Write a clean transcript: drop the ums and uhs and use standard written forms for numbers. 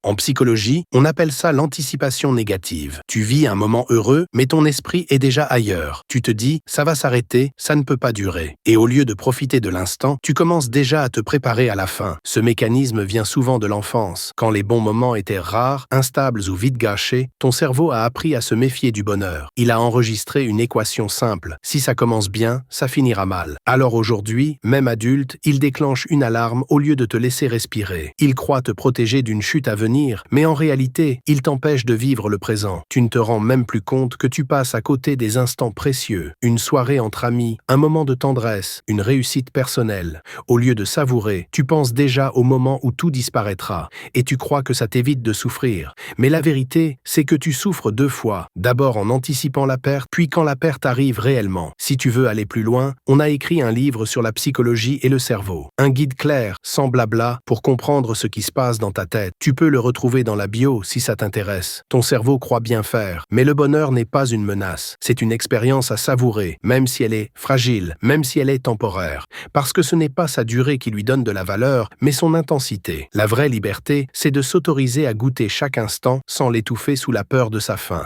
En psychologie, on appelle ça l'anticipation négative. Tu vis un moment heureux, mais ton esprit est déjà ailleurs. Tu te dis, ça va s'arrêter, ça ne peut pas durer. Et au lieu de profiter de l'instant, tu commences déjà à te préparer à la fin. Ce mécanisme vient souvent de l'enfance. Quand les bons moments étaient rares, instables ou vite gâchés, ton cerveau a appris à se méfier du bonheur. Il a enregistré une équation simple. Si ça commence bien, ça finira mal. Alors aujourd'hui, même adulte, il déclenche une alarme au lieu de te laisser respirer. Il croit te protéger d'une chute à venir, mais en réalité, il t'empêche de vivre le présent. Tu ne te rends même plus compte que tu passes à côté des instants précieux, une soirée entre amis, un moment de tendresse, une réussite personnelle. Au lieu de savourer, tu penses déjà au moment où tout disparaîtra, et tu crois que ça t'évite de souffrir. Mais la vérité, c'est que tu souffres deux fois, d'abord en anticipant la perte, puis quand la perte arrive réellement. Si tu veux aller plus loin, on a écrit un livre sur la psychologie et le cerveau. Un guide clair, sans blabla, pour comprendre ce qui se passe dans ta tête. Tu peux le retrouver dans la bio si ça t'intéresse. Ton cerveau croit bien faire, mais le bonheur n'est pas une menace. C'est une expérience à savourer, même si elle est fragile, même si elle est temporaire. Parce que ce n'est pas sa durée qui lui donne de la valeur, mais son intensité. La vraie liberté, c'est de s'autoriser à goûter chaque instant sans l'étouffer sous la peur de sa fin.